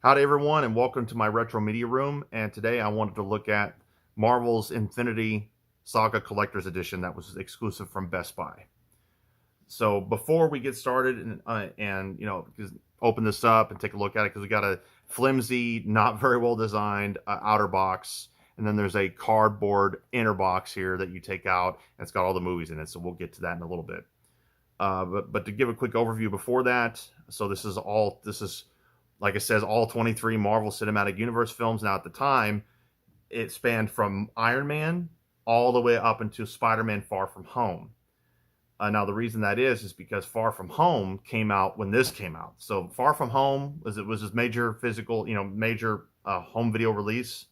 Howdy everyone and welcome to my retro media room, and today I wanted to look at Marvel's Infinity Saga Collector's Edition that was exclusive from Best Buy. So before we get started just open this up and take a look at it, because we got a flimsy, not very well designed outer box, and then there's a cardboard inner box here that you take out, and it's got all the movies in it, so we'll get to that in a little bit. But to give a quick overview before that, so this is like it says, all 23 Marvel Cinematic Universe films. Now, at the time, it spanned from Iron Man all the way up into Spider-Man Far From Home. Now, the reason that is because Far From Home came out when this came out. So Far From Home was his major physical, major home video release.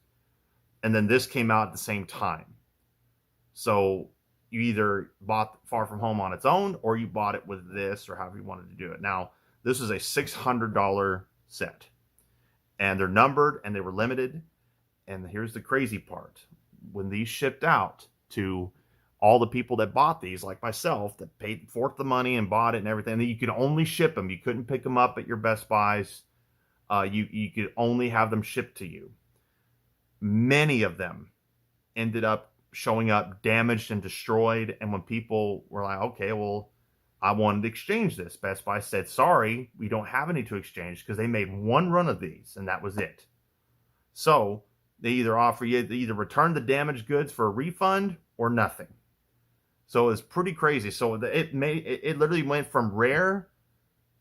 And then this came out at the same time. So you either bought Far From Home on its own, or you bought it with this, or however you wanted to do it. Now, this is a $600 set, and they're numbered and they were limited. And here's the crazy part: when these shipped out to all the people that bought these, like myself, that paid forth the money and bought it and everything, you could only ship them. You couldn't pick them up at your Best Buys. You could only have them shipped to you. Many of them ended up showing up damaged and destroyed, and when people were like, okay, well, I wanted to exchange this, Best Buy said, sorry, we don't have any to exchange, because they made one run of these and that was it. So they either return the damaged goods for a refund or nothing. So it's pretty crazy. So it literally went from rare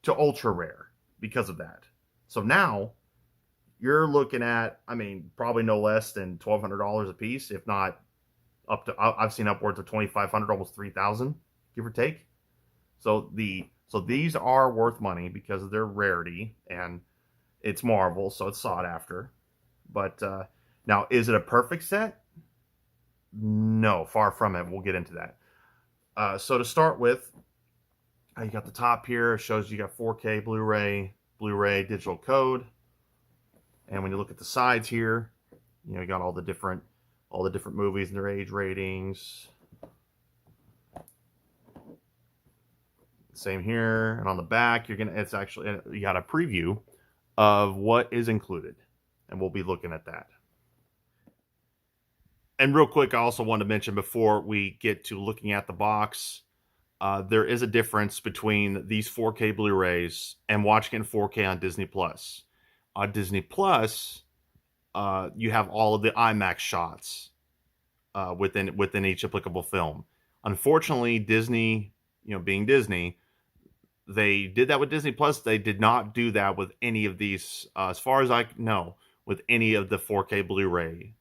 to ultra rare because of that. So now you're looking at, probably no less than $1,200 a piece, if not up to, I've seen upwards of $2,500, almost $3,000, give or take. So these are worth money because of their rarity, and it's Marvel, so it's sought after. But now, is it a perfect set? No, far from it. We'll get into that. So to start with, you got the top here. It shows you got 4K Blu-ray digital code, and when you look at the sides here, you got all the different movies and their age ratings. Same here, and on the back, you got a preview of what is included, and we'll be looking at that. And real quick, I also want to mention before we get to looking at the box, there is a difference between these 4K Blu-rays and watching it in 4K on Disney Plus. On Disney Plus, you have all of the IMAX shots within each applicable film. Unfortunately, Disney, being Disney, they did that with Disney Plus. They did not do that with any of these, as far as I know, with any of the 4K Blu-ray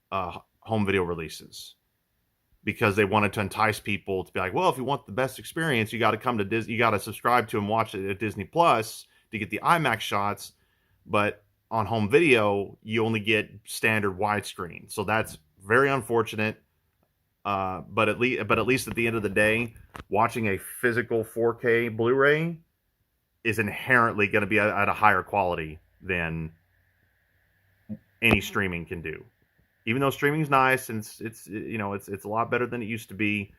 home video releases, because they wanted to entice people to be like, well, if you want the best experience, you got to come to Disney. You got to subscribe to and watch it at Disney Plus to get the IMAX shots. But on home video, you only get standard widescreen. So that's very unfortunate. But at least at the end of the day, watching a physical 4K Blu-ray is inherently going to be at a higher quality than any streaming can do. Even though streaming is nice and it's a lot better than it used to be,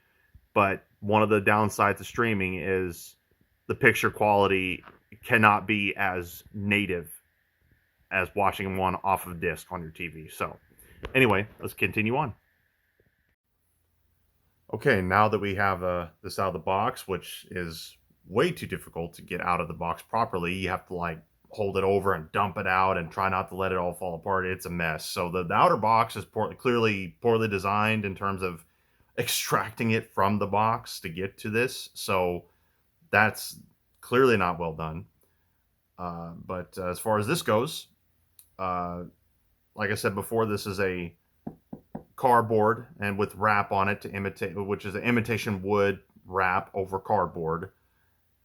but one of the downsides of streaming is the picture quality cannot be as native as watching one off of disc on your TV. So anyway, let's continue on. Okay, now that we have this out of the box, which is way too difficult to get out of the box properly, you have to hold it over and dump it out and try not to let it all fall apart. It's a mess. So the outer box is clearly poorly designed in terms of extracting it from the box to get to this. So that's clearly not well done. But as far as this goes, like I said before, this is a cardboard and with wrap on it to imitate, which is an imitation wood wrap over cardboard,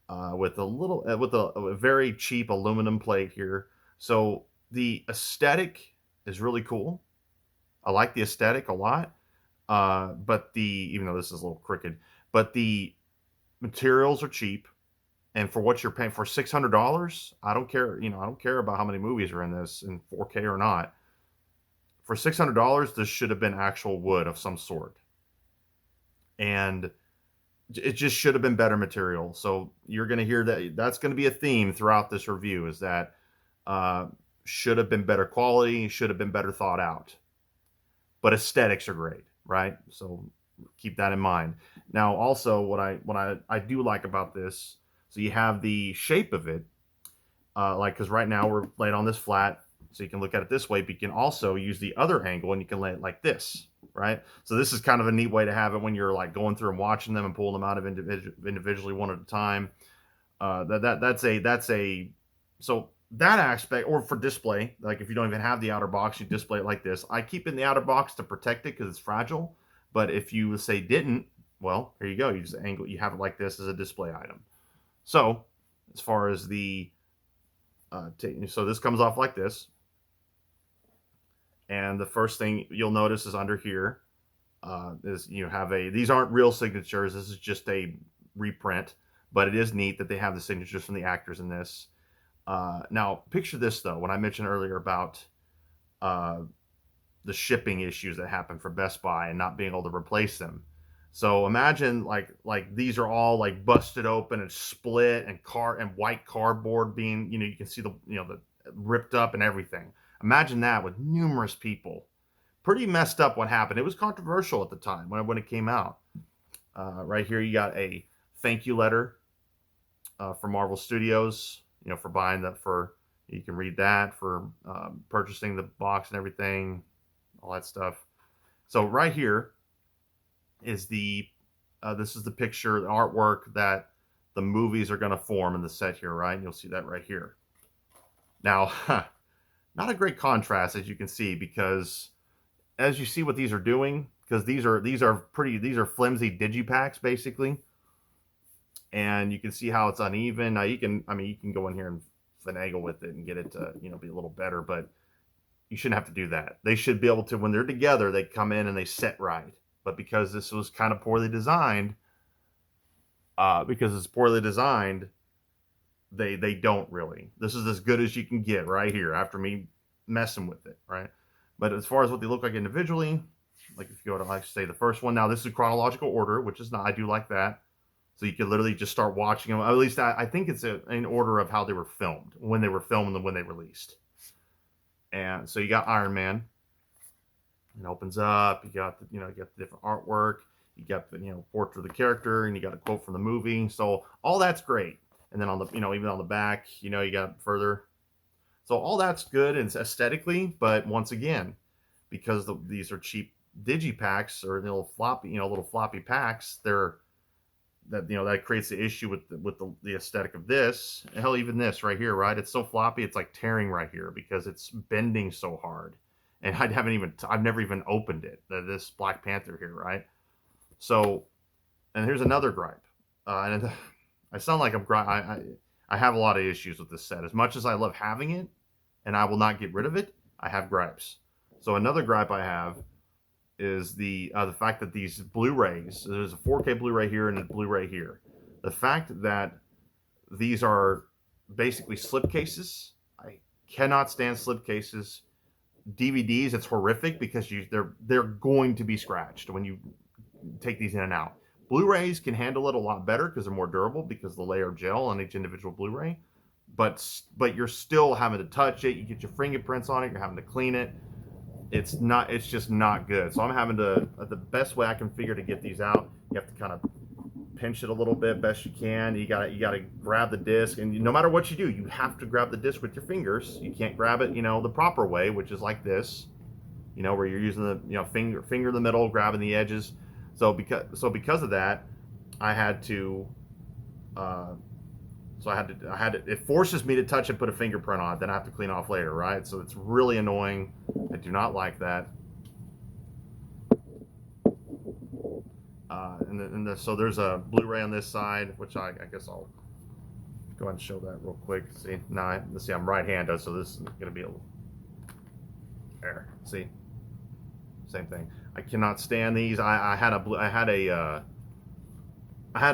with a very cheap aluminum plate here. So the aesthetic is really cool. I like the aesthetic a lot. But even though this is a little crooked, but the materials are cheap, and for what you're paying for $600, I don't care. I don't care about how many movies are in this in 4K or not. For $600, this should have been actual wood of some sort. And it just should have been better material. So you're going to hear that's going to be a theme throughout this review, is that should have been better quality, should have been better thought out. But aesthetics are great, right? So keep that in mind. Now, also, what I do like about this, so you have the shape of it, like because right now we're laid on this flat, so you can look at it this way, but you can also use the other angle and you can lay it like this, right? So this is kind of a neat way to have it when you're like going through and watching them and pulling them out of individually one at a time. That's a so that aspect, or for display, like if you don't even have the outer box, you display it like this. I keep it in the outer box to protect it because it's fragile. But if you say didn't, well, here you go. You just angle, you have it like this as a display item. So as far as the so this comes off like this, and the first thing you'll notice is under here is you have a, these aren't real signatures. This is just a reprint, but it is neat that they have the signatures from the actors in this. Now, picture this though. When I mentioned earlier about the shipping issues that happen for Best Buy and not being able to replace them. So imagine like these are all like busted open and split and white cardboard being, you can see the the ripped up and everything. Imagine that with numerous people. Pretty messed up what happened. It was controversial at the time when it came out. Right here you got a thank you letter for Marvel Studios, for buying that, for you can read that, for purchasing the box and everything, all that stuff. So right here is this is the picture, the artwork that the movies are going to form in the set here, right? And you'll see that right here. Now, not a great contrast, as you can see, because as you see what these are doing, because these are flimsy digipacks basically, and you can see how it's uneven. Now you can go in here and finagle with it and get it to be a little better, but you shouldn't have to do that. They should be able to, when they're together, they come in and they set right. But because this was kind of poorly designed, they don't really. This is as good as you can get right here after me messing with it, right? But as far as what they look like individually, like if you go to, like, say, the first one, now this is chronological order, which is not, I do like that. So you could literally just start watching them. At least I think it's in order of how they were filmed, when they were filmed and when they released. And so you got Iron Man. It opens up. You got you got the different artwork. You got the portrait of the character, and you got a quote from the movie. So all that's great. And then on the even on the back, you got further. So all that's good and aesthetically, but once again, because these are cheap digipacks or little floppy packs, that creates the issue with the aesthetic of this. Hell, even this right here, right? It's so floppy, it's like tearing right here because it's bending so hard. And I've never even opened it. This Black Panther here, right? So, and here's another gripe. And I sound like I have a lot of issues with this set. As much as I love having it, and I will not get rid of it, I have gripes. So another gripe I have is the fact that these Blu-rays, there's a 4K Blu-ray here and a Blu-ray here. The fact that these are basically slipcases, I cannot stand slipcases. DVDs, it's horrific because they're going to be scratched when you take these in and out. Blu-rays can handle it a lot better because they're more durable because of the layer of gel on each individual Blu-ray. But you're still having to touch it. You get your fingerprints on it. You're having to clean it. It's just not good. So I'm having to, the best way I can figure to get these out, you have to kind of pinch it a little bit best you can. You gotta grab the disc, and no matter what you do, you have to grab the disc with your fingers. You can't grab it, the proper way, which is like this, where you're using the finger in the middle, grabbing the edges. So because of that, I had to. It forces me to touch and put a fingerprint on it, then I have to clean off later, right? So it's really annoying. I do not like that. So there's a Blu-ray on this side, which I guess I'll go ahead and show that real quick. See, let's see, I'm right-handed, so this is going to be a little there. See, same thing. I cannot stand these. I had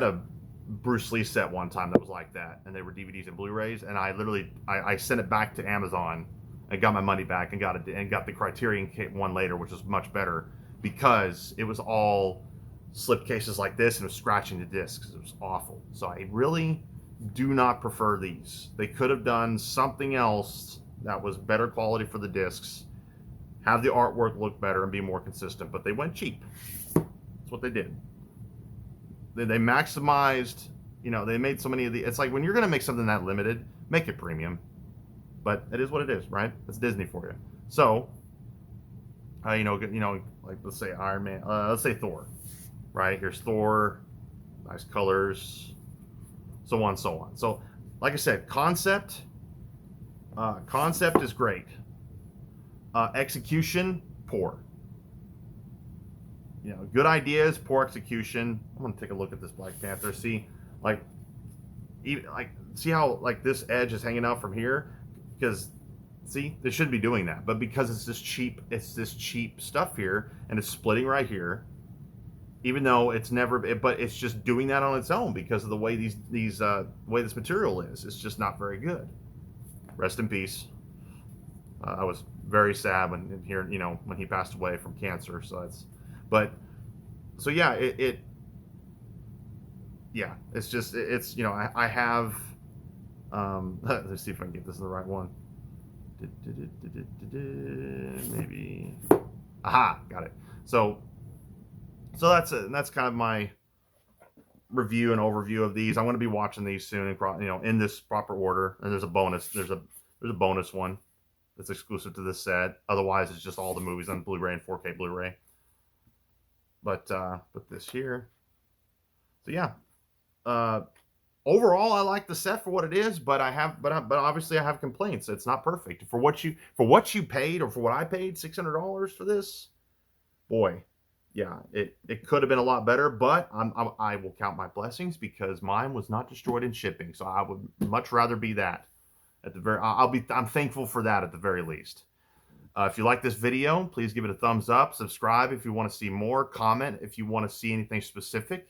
a Bruce Lee set one time that was like that, and they were DVDs and Blu-rays, and I sent it back to Amazon and got my money back and got the Criterion one later, which was much better because it was all slip cases like this and it was scratching the discs. It was awful. So I really do not prefer these. They could have done something else that was better quality for the discs, have the artwork look better and be more consistent, but they went cheap. That's what they did. They maximized, you know, they made so many of the, it's like when you're going to make something that limited, make it premium. But it is what it is, right? It's Disney for you. So, like let's say Iron Man, let's say Thor, right? Here's Thor, nice colors, so on, so on. So, like I said, concept is great. Execution, poor. You know, good ideas, poor execution. I'm gonna take a look at this Black Panther. See, see how like this edge is hanging out from here, because see, they shouldn't be doing that, but because it's this cheap stuff here, and it's splitting right here, even though it's never, but it's just doing that on its own because of the way way this material is. It's just not very good. Rest in peace. I was very sad when when he passed away from cancer. So yeah, it's just I have let's see if I can get this in the right one. Maybe. Aha, got it. So that's it. And that's kind of my review and overview of these. I'm going to be watching these soon, and in this proper order. And there's a bonus. There's a bonus one that's exclusive to this set. Otherwise, it's just all the movies on Blu-ray and 4K Blu-ray. But this here. So yeah. Overall, I like the set for what it is, but obviously I have complaints. It's not perfect for what you paid, or for what I paid, $600 for this. Boy, yeah, it could have been a lot better, but I will count my blessings because mine was not destroyed in shipping. So I would much rather be that. I'm thankful for that at the very least. If you like this video, please give it a thumbs up. Subscribe if you want to see more. Comment if you want to see anything specific.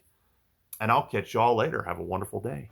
And I'll catch y'all later. Have a wonderful day.